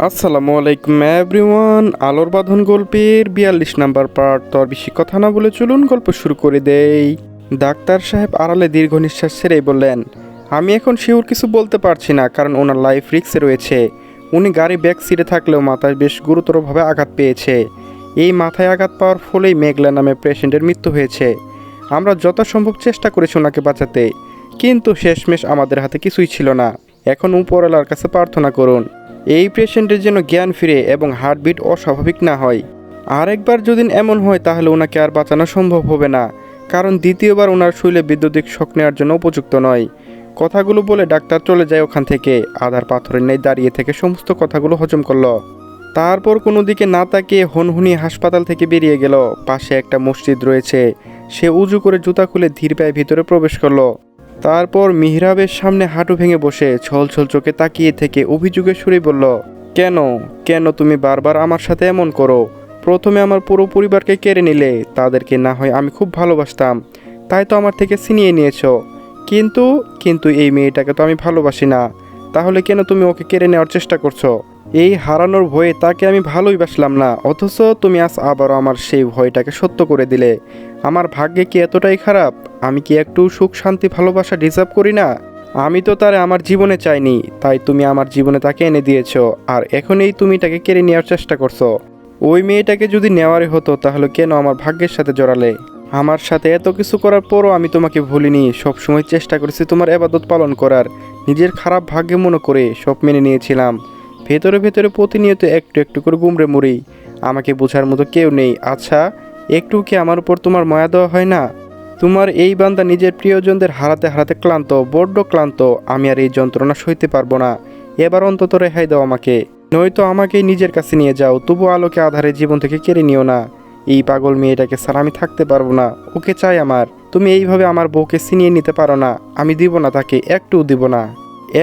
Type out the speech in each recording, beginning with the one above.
আসসালামু আলাইকুম এভরিওয়ান। আলোর বাঁধন গল্পের ৪২ নাম্বার পার্ট। তো আর বেশি কথা না বলে চলুন গল্প শুরু করে দেই। ডাক্তার সাহেব আড়ালে দীর্ঘ নিঃশ্বাস ছেড়েই বললেন, আমি এখন শিওর কিছু বলতে পারছি না, কারণ ওনার লাইফ রিস্কে রয়েছে। উনি গাড়ি ব্যাক সিটে থাকলেও মাথায় বেশ গুরুতরভাবে আঘাত পেয়েছে। এই মাথায় আঘাত পাওয়ার ফলেই মেঘলা নামে পেশেন্টের মৃত্যু হয়েছে। আমরা যথাসম্ভব চেষ্টা করেছি ওনাকে বাঁচাতে, কিন্তু শেষমেশ আমাদের হাতে কিছুই ছিল না। এখন উপরওয়ালার কাছে প্রার্থনা করুন এই পেশেন্টের যেন জ্ঞান ফিরে এবং হার্টবিট অস্বাভাবিক না হয়। আরেকবার যদি এমন হয় তাহলে ওনাকে আর বাঁচানো সম্ভব হবে না, কারণ দ্বিতীয়বার ওনার শরীরে বৈদ্যুতিক শক নেওয়ার জন্য উপযুক্ত নয়। কথাগুলো বলে ডাক্তার চলে যায় ওখান থেকে। আধার পাথরের ন্যায় দাঁড়িয়ে থেকে সমস্ত কথাগুলো হজম করলো। তারপর কোনো দিকে না তাকিয়ে হনহুনি হাসপাতাল থেকে বেরিয়ে গেল। পাশে একটা মসজিদ রয়েছে, সে উজু করে জুতা খুলে ধীর পায়ে ভিতরে প্রবেশ করলো। তারপর মিহরাবের সামনে হাঁটু ভেঙে বসে ছল ছল চোখে তাকিয়ে থেকে অভিযোগের সুরে বলল, কেন কেন তুমি বারবার আমার সাথে এমন করো? প্রথমে আমার পুরো পরিবারকে কেড়ে নিলে, তাদেরকে না হয় আমি খুব ভালোবাসতাম, তাই তো আমার থেকে ছিনিয়ে নিয়েছো। কিন্তু কিন্তু এই মেয়েটাকে তো আমি ভালোবাসি না, তাহলে কেন তুমি ওকে কেড়ে নেওয়ার চেষ্টা করছো? এই হারানোর ভয়ে তাকে আমি ভালোই বাসলাম না, অথচ তুমি আজ আবারও আমার সেই ভয়টাকে সত্য করে দিলে। আমার ভাগ্যে কি এতটাই খারাপ? আমি কি একটু সুখ শান্তি ভালোবাসা ডিজার্ভ করি না? আমি তো তারে আমার জীবনে চাইনি, তাই তুমি আমার জীবনে তাকে এনে দিয়েছো, আর এখন এই তুমি তাকে কেড়ে নেওয়ার চেষ্টা করছো। ওই মেয়েটাকে যদি নেওয়ারই হতো তাহলে কেন আমার ভাগ্যের সাথে জড়ালে? আমার সাথে এত কিছু করার পরও আমি তোমাকে ভুলিনি, সবসময় চেষ্টা করেছি তোমার ইবাদত পালন করার। নিজের খারাপ ভাগ্যে মনে করে সব মেনে নিয়েছিলাম। ভেতরে ভেতরে প্রতিনিয়ত একটু একটু করে গুমড়ে মরি। আমাকে বোঝার মতো কেউ নেই। আচ্ছা, একটু কি আমার উপর তোমার মায়া দেওয়া হয় না? তোমার এই বান্দা নিজের প্রিয়জনদের হারাতে হারাতে ক্লান্ত, বড্ড ক্লান্ত। আমি আর এই যন্ত্রণা সইতে পারবো না। এবার অন্তত রেহাই দাও আমাকে, নয়তো আমাকেই নিজের কাছে নিয়ে যাও। তবু আলোকে আধারে জীবন থেকে কেড়ে নিও না। এই পাগল মেয়েটাকে ছাড়া আমি থাকতে পারবো না। ওকে চাই আমার। তুমি এইভাবে আমার বউকে ছিনিয়ে নিতে পারো না। আমি দিব না তাকে, একটুও দিব না।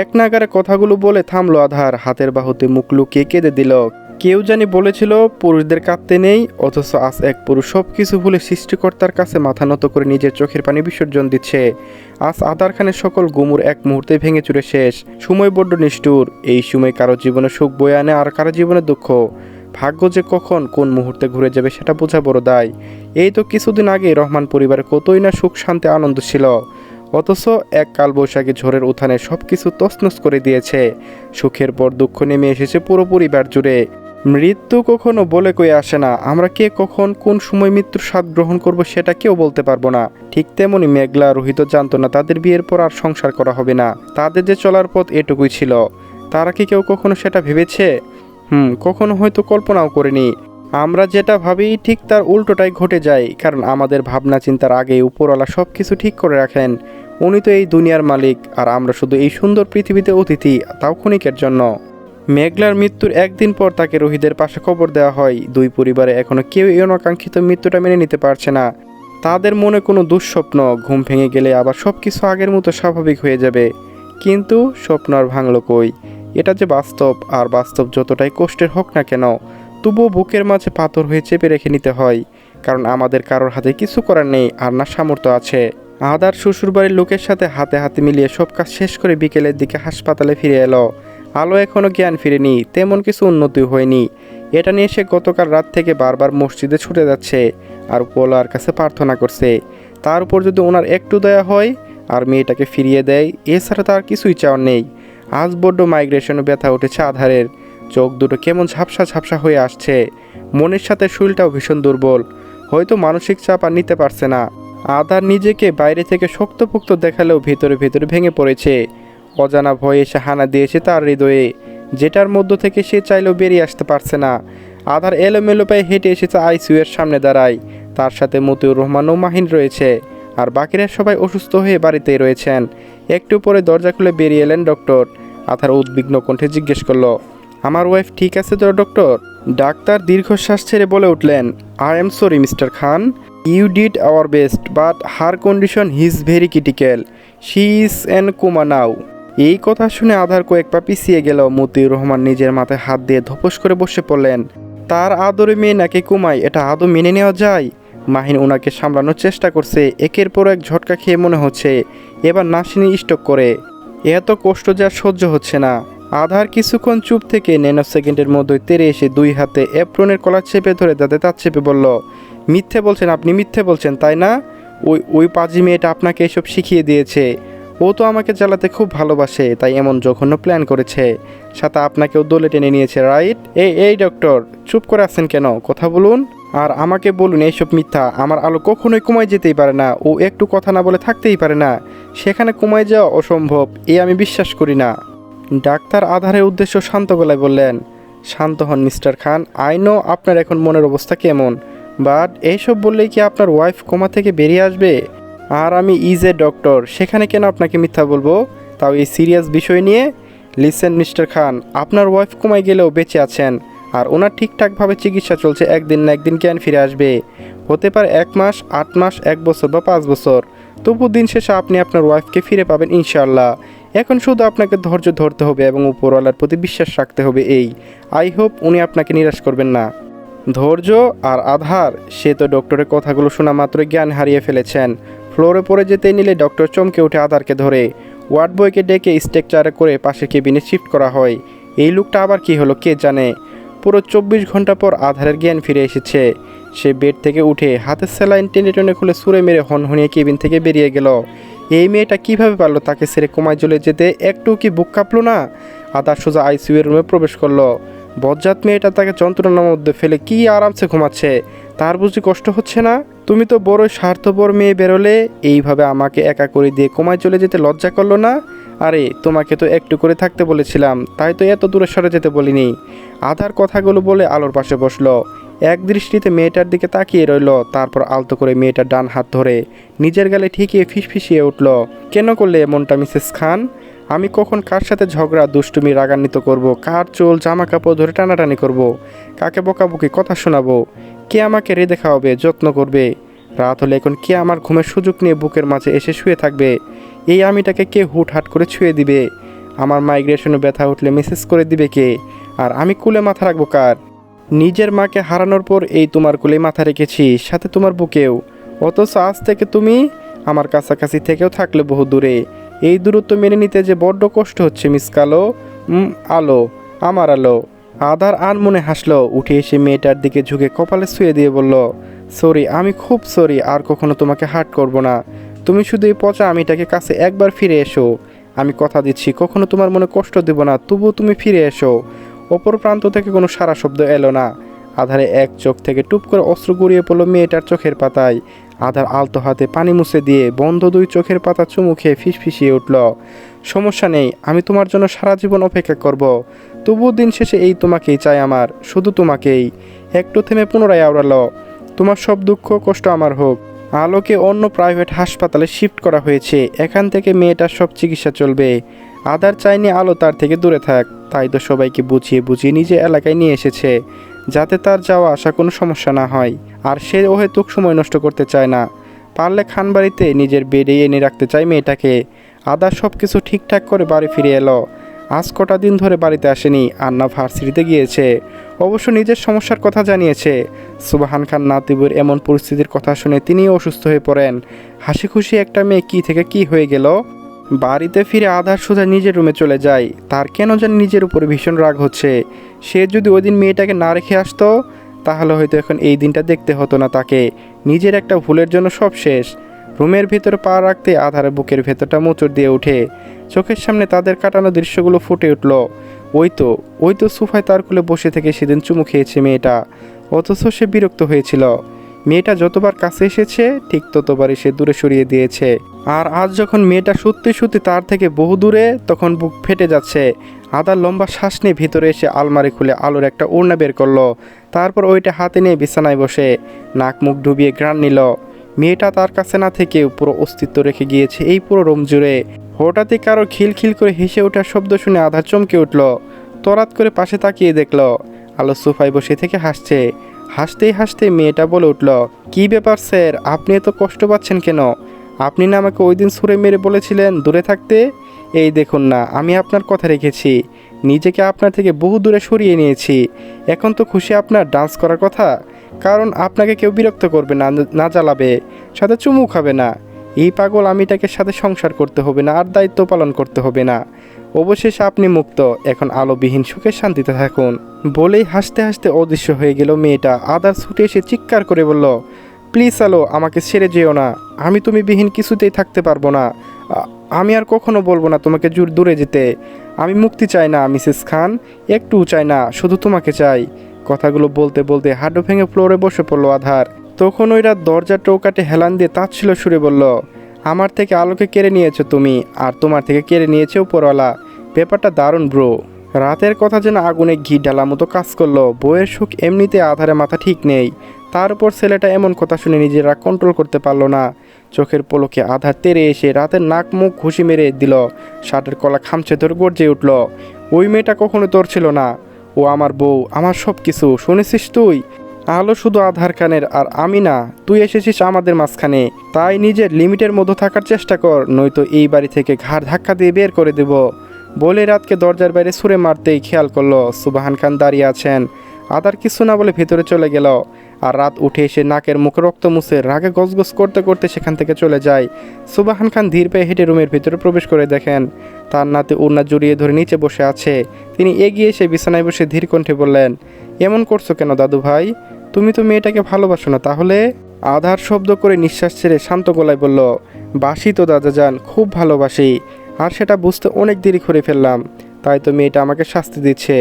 এক নাগারে কথাগুলো বলে থামলো আধার। হাতের বাহুতে মুখ লুকিয়ে কেঁদে দিল। কেউ জানি বলেছিল পুরুষদের কাঁদতে নেই, অথচ আজ এক পুরুষ সব কিছু ভুলে সৃষ্টিকর্তার কাছে মাথা নত করে নিজের চোখের পানি বিসর্জন দিচ্ছে। আজ আধার খানের সকল গুমুর এক মুহূর্তে ভেঙে চুরে শেষ। সময় বড্ড নিষ্ঠুর। এই সময় কারো জীবনে সুখ বয়ে আনে, আর কারো জীবনে দুঃখ। ভাগ্য যে কখন কোন মুহূর্তে ঘুরে যাবে সেটা বোঝা বড় দায়। এই তো কিছুদিন আগে রহমান পরিবারে কতই না সুখ শান্তি আনন্দ ছিল, অথচ এক কালবৈশাখী ঝড়ের উত্থানে সব কিছু তছনছ করে দিয়েছে। সুখের পর দুঃখ নেমে এসেছে পুরো পরিবার জুড়ে। মৃত্যু কখনো বলে কয়ে আসে না। আমরা কে কখন কোন সময় মৃত্যুর স্বাদ গ্রহণ করব সেটা কেউ বলতে পারবো না। ঠিক তেমনি মেঘলা রোহিত জানতো না তাদের বিয়ের পর আর সংসার করা হবে না। তাদের যে চলার পথ এটুকুই ছিল। তারা কি কেউ কখনো সেটা ভেবেছে? কখনো হয়তো কল্পনাও করেনি। আমরা যেটা ভাবি ঠিক তার উল্টোটাই ঘটে যায়, কারণ আমাদের ভাবনা চিন্তার আগে উপরওয়ালা সব কিছু ঠিক করে রাখেন। উনি তো এই দুনিয়ার মালিক, আর আমরা শুধু এই সুন্দর পৃথিবীতে অতিথি, তাও ক্ষণিকের জন্য। মেঘলার মৃত্যুর একদিন পর তাকে রোহিতের পাশে খবর দেওয়া হয়। দুই পরিবারে এখনো কেউ এই অনাকাঙ্ক্ষিত মৃত্যুটা মেনে নিতে পারছে না। তাদের মনে কোনো দুঃস্বপ্ন। ঘুম ভেঙে গেলে আবার সব কিছু আগের মতো স্বাভাবিক হয়ে যাবে। কিন্তু স্বপ্ন আর ভাঙল কই? এটা যে বাস্তব, আর বাস্তব যতটাই কষ্টের হোক না কেন, তবুও বুকের মাঝে পাথর হয়ে চেপে রেখে নিতে হয়, কারণ আমাদের কারোর হাতে কিছু করার নেই, আর না সামর্থ্য আছে। আদার শ্বশুরবাড়ির লোকের সাথে হাতে হাতে মিলিয়ে সব কাজ শেষ করে বিকেলের দিকে হাসপাতালে ফিরে এলো। আলো এখনও জ্ঞান ফিরেনি, তেমন কিছু উন্নতি হয়নি। এটা নিয়ে সে গতকাল রাত থেকে বারবার মসজিদে ছুটে যাচ্ছে আর উপরওয়ালার কাছে প্রার্থনা করছে তার উপর যদি ওনার একটু দয়া হয় আর মেয়েটাকে ফিরিয়ে দেয়। এছাড়া তার কিছুই চাওয়ার নেই। আজ বড্ড মাইগ্রেশনে ব্যথা উঠেছে আধারের। চোখ দুটো কেমন ঝাপসা ঝাপসা হয়ে আসছে। মনের সাথে শরীরটাও ভীষণ দুর্বল। হয়তো মানসিক চাপ আর নিতে পারছে না। আধার নিজেকে বাইরে থেকে শক্তপোক্ত দেখালেও ভেতরে ভেতরে ভেঙে পড়েছে। অজানা ভয়ে এসে হানা দিয়েছে তার হৃদয়ে, যেটার মধ্য থেকে সে চাইলেও বেরিয়ে আসতে পারছে না। আধার এলোমেলো পায়ে হেঁটে এসেছে আইসিইউ এর সামনে দাঁড়ায়। তার সাথে মতিউর রহমান ও মাহিন রয়েছে, আর বাকিরা সবাই অসুস্থ হয়ে বাড়িতেই রয়েছেন। একটু পরে দরজা খুলে বেরিয়ে এলেন ডক্টর। আধার উদ্বিগ্ন কণ্ঠে জিজ্ঞেস করলো, আমার ওয়াইফ ঠিক আছে তো ডক্টর? ডাক্তার দীর্ঘশ্বাস ছেড়ে বলে উঠলেন, I am sorry Mister Khan, you did our best, but her condition is very critical, she is in coma now. এই কথা শুনে আধার কয়েক পা পিছিয়ে গেল। মতিউর রহমান নিজের মাথায় হাত দিয়ে ধপস করে বসে পড়লেন। তার আদরে মেয়ে নাকি কুমায়, এটা আদৌ মেনে নেওয়া যায়? মাহিন ওনাকে সামলানোর চেষ্টা করছে। একের পর এক ঝটকা খেয়ে মনে হচ্ছে এবার নাসিনি স্ট্রোক করে। এত কষ্ট যে আর সহ্য হচ্ছে না। আধার কিছুক্ষণ চুপ থেকে ন্যানো সেকেন্ডের মধ্যে তেরে এসে দুই হাতে অ্যাপ্রনের কলার চেপে ধরে দাঁতে তাঁত চেপে বলল, মিথ্যে বলছেন, আপনি মিথ্যে বলছেন তাই না? ওই পাজি মেয়েটা আপনাকে এসব শিখিয়ে দিয়েছে। ও তো আমাকে জ্বালাতে খুব ভালোবাসে, তাই এমন জঘন্য প্ল্যান করেছে। সাথে আপনাকেও দোলে টেনে নিয়েছে, রাইট? এই ডক্টর, চুপ করে আছেন কেন? কথা বলুন আর আমাকে বলুন এইসব মিথ্যা। আমার আলো কখনোই কমায় যেতেই পারে না, ও একটু কথা না বলে থাকতেই পারে না। সেখানে কমায় যাওয়া অসম্ভব, আমি বিশ্বাস করি না। ডাক্তার আধারের উদ্দেশ্য শান্ত গলায় বললেন, শান্ত হন মিস্টার খান। আই নো আপনার এখন মনের অবস্থা কেমন, বাট এইসব বললেই কি আপনার ওয়াইফ কোমা থেকে বেরিয়ে আসবে? আর আমি এ ডক্টর, সেখানে কেন আপনাকে মিথ্যা বলবো, তাও এই সিরিয়াস বিষয় নিয়ে? লিসেন মিস্টার খান, আপনার ওয়াইফ কোমায় গেলেও বেঁচে আছেন, আর ওনার ঠিকঠাকভাবে চিকিৎসা চলছে। একদিন না একদিন জ্ঞান ফিরে আসবে। হতে পারে 1 মাস, 8 মাস, 1 বছর বা 5 বছর, তবু দিন শেষে আপনি আপনার ওয়াইফকে ফিরে পাবেন ইনশাআল্লাহ। এখন শুধু আপনাকে ধৈর্য ধরতে হবে এবং উপরওয়ালার প্রতি বিশ্বাস রাখতে হবে। আই হোপ উনি আপনাকে নিরাশ করবেন না। ধৈর্য আর আধার, সে তো ডক্টরের কথাগুলো শোনা মাত্রই জ্ঞান হারিয়ে ফেলেছেন। ফ্লোরে পড়ে যেতে নিলে ডক্টর চমকে উঠে আধারকে ধরে ওয়ার্ড বয়কে ডেকে স্ট্রেকচারে করে পাশের কেবিনে শিফট করা হয়। এই লোকটা আবার কি হলো কে জানে। পুরো 24 ঘন্টা পর আধারের জ্ঞান ফিরে এসেছে। সে বেড থেকে উঠে হাতের স্যালাইন টেনে টেনে খুলে সুরে মেরে হনহনিয়ে কেবিন থেকে বেরিয়ে গেল। এই মেয়েটা কিভাবে পারলো তাকে ছেড়ে কোমায় চলে যেতে? একটু কি বুক কাঁপলো না? আধার সোজা আইসিইউ এর রুমে প্রবেশ করলো। বজ্জাত মেয়েটা তাকে যন্ত্রণার মধ্যে ফেলে কি আরামসে ঘুমাচ্ছে, তার বুঝি কষ্ট হচ্ছে না? তুমি তো বড় স্বার্থপর মেয়ে বেরোলে, এইভাবে আমাকে একা করে দিয়ে কোমায় চলে যেতে লজ্জা করলো না? আরে তোমাকে তো একটু করে থাকতে বলেছিলাম, তাই তো এত দূরে সরে যেতে বলিনি। আধার কথাগুলো বলে আলোর পাশে বসলো। এক দৃষ্টিতে মেয়েটার দিকে তাকিয়ে রইল, তারপর আলতো করে মেয়েটার ডান হাত ধরে নিজের গালে ঠিকিয়ে ফিসফিসিয়ে উঠল, কেন করলে এমনটা মিসেস খান? আমি কখন কার সাথে ঝগড়া, দুষ্টুমি, রাগান্বিত করব? কার চুল, জামা কাপড় ধরে টানাটানি করব? কাকে বকাবকি কথা শোনাবো? কে আমাকে রেঁধে খাওয়াবে, যত্ন করবে? রাত হলে এখন কে আমার ঘুমের সুযোগ নিয়ে বুকের মাঝে এসে শুয়ে থাকবে? এই আমিটাকে কে হুটহাট করে ছুঁয়ে দিবে? আমার মাইগ্রেশনে ব্যথা উঠলে মেসেজ করে দিবে কে? আর আমি কুলে মাথা রাখবো কার? নিজের মাকে হারানোর পর এই তোমার কোলে মাথা রেখেছি, সাথে তোমার বুকেও। অথচ আজ থেকে তুমি আমার কাছাকাছি থেকেও থাকলে বহু দূরে। এই দূরত্ব মেনে নিতে যে বড্ড কষ্ট হচ্ছে মিস কালো। আলো, আমার আলো। আধার আনমনে হাসলো, উঠে এসে মেয়েটার দিকে ঝুঁকে কপালে ছুঁয়ে দিয়ে বলল, সরি, আমি খুব সরি, আর কখনো তোমাকে হার্ট করব না। তুমি শুধু এই পচা আমিটাকে কাছে একবার ফিরে এসো। আমি কথা দিচ্ছি কখনো তোমার মনে কষ্ট দেব না, তবুও তুমি ফিরে এসো। অপর প্রান্ত থেকে কোনো সারা শব্দ এলো না। আধারে এক চোখ থেকে টুপ করে অস্ত্র গড়িয়ে পড়লো মেয়েটার চোখের পাতায়। আধার আলতো হাতে পানি মুছে দিয়ে বন্ধ 2 চোখের পাতা চুমু খেয়ে ফিসফিসিয়ে উঠল, সমস্যা নেই, আমি তোমার জন্য সারা জীবন অপেক্ষা করব। তবুও দিন শেষে এই তোমাকেই চাই আমার, শুধু তোমাকেই। একটু থেমে পুনরায় আওড়ালো, তোমার সব দুঃখ কষ্ট আমার হোক। আলোকে অন্য প্রাইভেট হাসপাতালে শিফট করা হয়েছে, এখান থেকে মেয়েটার সব চিকিৎসা চলবে। আধার চাইনি আলো তার থেকে দূরে থাক, তাই তো সবাইকে বুঝিয়ে বুঝিয়ে নিজে এলাকায় নিয়ে এসেছে, যাতে তার যাওয়া আসা কোনো সমস্যা না হয়। আর সে অহেতুক সময় নষ্ট করতে চায় না। পারলে খানবাড়িতে নিজের বেডে এনে রাখতে চায় মেয়েটাকে। আধার সব কিছু ঠিকঠাক করে বাড়ি ফিরে এলো। আজ কটা দিন ধরে বাড়িতে আসেনি, আন্না ভার্সিটিতে গিয়েছে। অবশ্য নিজের সমস্যার কথা জানিয়েছে। সুবাহান খান নাতিবুর এমন পরিস্থিতির কথা শুনে তিনিও অসুস্থ হয়ে পড়েন। হাসি খুশি একটা মেয়ে কী থেকে কী হয়ে গেল। বাড়িতে ফিরে আধার সোজা নিজের রুমে চলে যায়। তার কেন জানি নিজের উপরে ভীষণ রাগ হচ্ছে। সে যদি ওই দিন মেয়েটাকে না রেখে আসতো, তাহলে হয়তো এখন এই দিনটা দেখতে হতো না তাকে। নিজের একটা ভুলের জন্য সব শেষ। রুমের ভিতরে পা রাখতে আধারের বুকের ভেতরটা মোচড় দিয়ে ওঠে। চোখের সামনে তাদের কাটানো দৃশ্যগুলো ফুটে উঠল। ওই তো সোফায় তার কোলে বসে থেকে সেদিন চুমু খেয়েছে মেয়েটা, অথচ সে বিরক্ত হয়েছিল। মেয়েটা যতবার কাছে এসেছে ঠিক ততবারই সে দূরে সরিয়ে দিয়েছে। আর আজ যখন মেয়েটা সত্যি সত্যি তার থেকে বহু দূরে, তখন বুক ফেটে যাচ্ছে। আধার লম্বা শ্বাস নিয়ে ভিতরে এসে আলমারি খুলে আলোর একটা ওড়না বের করলো। তারপর ওইটা হাতে নিয়ে বিছানায় বসে নাক মুখ ডুবিয়ে ঘ্রাণ নিল। মেয়েটা তার কাছে না থেকে পুরো অস্তিত্ব রেখে গিয়েছে এই পুরো রুম জুড়ে। হঠাৎই কারো খিলখিল করে হেসে ওঠার শব্দ শুনে আধার চমকে উঠল। তরাত করে পাশে তাকিয়ে দেখল আলো সোফায় বসে থেকে হাসছে। হাসতেই হাসতে মেয়েটা বলে উঠল, কি ব্যাপার স্যার, আপনি এত কষ্ট পাচ্ছেন কেন? আপনি না আমাকে ওই দিন ছুঁড়ে মেরে বলেছিলেন দূরে থাকতে? এই দেখুন না, আমি আপনার কথা রেখেছি। নিজেকে আপনার থেকে বহু দূরে সরিয়ে নিয়েছি। এখন তো খুশি আপনার ডান্স করার কথা, কারণ আপনাকে কেউ বিরক্ত করবে না, না জ্বালাবে, সাথে চুমু খাবে না। এই পাগল আমিটাকে সাথে সংসার করতে হবে না, আর দায়িত্ব পালন করতে হবে না। অবশেষে আপনি মুক্ত, এখন আলোবিহীন সুখে শান্তিতে থাকুন। বলেই হাসতে হাসতে অদৃশ্য হয়ে গেল মেয়েটা। আদার ছুটে এসে চিৎকার করে বলল, প্লিজ আলো, আমাকে ছেড়ে যেও না। আমি তুমি বিহীন কিছুতেই থাকতে পারবো না। আমি আর কখনো বলবো না তোমাকে দূরে যেতে। আমি মুক্তি চাই না মিসেস খান, একটুও চাই না, শুধু তোমাকে চাই। কথাগুলো বলতে বলতে হাঁটু ভেঙে ফ্লোরে বসে পড়লো আধার। তখন ওই রাত দরজার চৌকাটে হেলান দিয়ে তাচ্ছিল সুরে বলল, আমার থেকে আলোকে কেড়ে নিয়েছো তুমি, আর তোমার থেকে কেড়ে নিয়েছে উপরওয়ালা। ব্যাপারটা দারুণ ব্রো। রাতের কথা যেন আগুনে ঘি ঢালা মতো কাজ করলো। বউয়ের সুখ এমনিতে আধারে মাথা ঠিক নেই, তার উপর ছেলেটা এমন কথা শুনে নিজেরা কন্ট্রোল করতে পারলো না। চোখের পলকে আধার তেরে এসে রাতের নাক মুখ ঘুষি মেরে দিল। শার্টের কলা খামচে ধরে গর্জে উঠল, ওই মেয়েটা কখনো তোর ছিল না, ও আমার বউ, আমার সব কিছু। শুনেছিস তুই? আলো শুধু আধার খানের, আর আমি না। তুই এসেছিস আমাদের মাঝখানে, তাই নিজের লিমিটের মধ্যে থাকার চেষ্টা কর, নয়তো এই বাড়ি থেকে ঘাড় ধাক্কা দিয়ে বের করে দেব। বলে রাতকে দরজার বাইরে ছুঁড়ে মারতেই খেয়াল করলো সুবাহান খান দাঁড়িয়ে আছেন। আদার কিছু না বলে ভেতরে চলে গেল। আর রাত উঠে এসে নাকের মুখে রক্ত মুছে রাগে গজগজ করতে করতে সেখান থেকে চলে যায়। সুবাহান খান ধীর পায়ে হেঁটে রুমের ভিতরে প্রবেশ করে দেখেন তার নাতে ওড়না জড়িয়ে ধরে নিচে বসে আছে। তিনি এগিয়ে এসে বিছানায় বসে ধীর কণ্ঠে বললেন, এমন করছো কেন দাদু ভাই? তুমি তো মেয়েটাকে ভালোবাসো না তাহলে? আধার শব্দ করে নিঃশ্বাস ছেড়ে শান্ত গলায় বলল, বাসি তো দাদা যান, খুব ভালোবাসি, আর সেটা বুঝতে অনেক দেরি করে ফেললাম, তাই তো মেয়েটা আমাকে শাস্তি দিচ্ছে।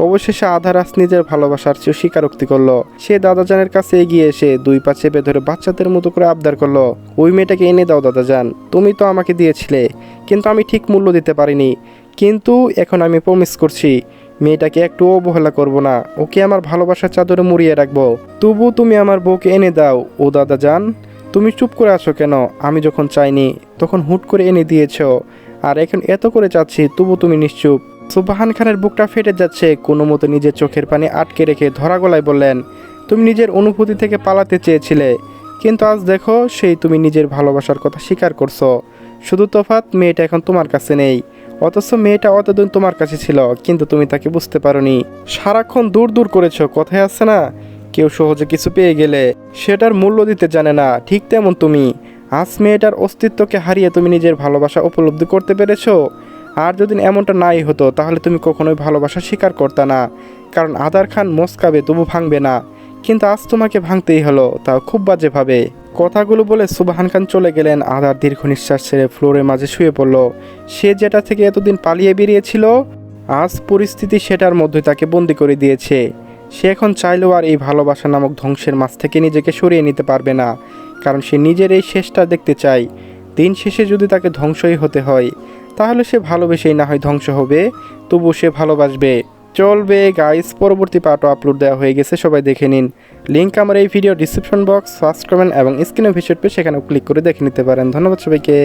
অবশেষে আধার আজ নিজের ভালোবাসার চেয়ে স্বীকারোক্তি করলো। সে দাদাজানের কাছে এগিয়ে এসে দুই পা চেপে ধরে বাচ্চাদের মতো করে আবদার করলো, ওই মেয়েটাকে এনে দাও দাদাজান, তুমি তো আমাকে দিয়েছিলে, কিন্তু আমি ঠিক মূল্য দিতে পারিনি। কিন্তু এখন আমি প্রমিস করছি, মেয়েটাকে একটু অবহেলা করব না, ওকে আমার ভালোবাসার চাদরে মুড়িয়ে রাখবো। তবু তুমি আমার বউকে এনে দাও। ও দাদাজান, তুমি চুপ করে আছো কেন? আমি যখন চাইনি তখন হুট করে এনে দিয়েছো, আর এখন এত করে চাচ্ছি তবু তুমি নিশ্চুপ। সুবাহান খানের বুকটা ফেটে যাচ্ছে। কোনো মতো নিজের চোখের পানি আটকে রেখে ধরা গলায় বললেন, তুমি নিজের অনুভূতি থেকে পালাতে চেয়েছিলে, কিন্তু আজ দেখো সেই তুমি নিজের ভালোবাসার কথা স্বীকার করছো। শুধু তফাৎ মেয়েটা এখন তোমার কাছে নেই, অথচ মেয়েটা অতদিন তোমার কাছে ছিল, কিন্তু তুমি তাকে বুঝতে পারোনি। সারাক্ষণ দূর দূর করেছো। কথায় আছে না, কেউ সহজে কিছু পেয়ে গেলে সেটার মূল্য দিতে জানে না, ঠিক তেমন তুমি। আজ মেয়েটার অস্তিত্বকে হারিয়ে তুমি নিজের ভালোবাসা উপলব্ধি করতে পেরেছো। আর যদি এমনটা নাই হতো তাহলে তুমি কখনোই ভালোবাসা স্বীকার করতে না, কারণ আদার খান মস্কাবে তবু ভাঙবে না, কিন্তু আজ তোমাকে ভাঙতেই হলো, তাও খুব বাজেভাবে। কথাগুলো বলে সুবাহান খান চলে গেলেন। আদার দীর্ঘ নিঃশ্বাস ছেড়ে ফ্লোরের মাঝে শুয়ে পড়ল। সে যেটা থেকে এতদিন পালিয়ে বেরিয়েছিল, আজ পরিস্থিতি সেটার মধ্যে তাকে বন্দি করে দিয়েছে। সে এখন চাইলেও আর এই ভালোবাসা নামক ধ্বংসের মাঝ থেকে নিজেকে সরিয়ে নিতে পারবে না, কারণ সে নিজের এই শেষটা দেখতে চায়। দিন শেষে যদি তাকে ধ্বংসই হতে হয়, তাহলে সে ভালোবেসেই না হয় ধ্বংস হবে, তবু সে ভালোবাসবে। চলবে গাইস, পরবর্তী পার্টও আপলোড দেওয়া হয়ে গেছে, সবাই দেখে নিন। লিঙ্ক আমার এই video description box, first comment এবং স্ক্রিনে ভিজিট পেয়ে সেখানেও ক্লিক করে দেখে নিতে পারেন। ধন্যবাদ সবাইকে।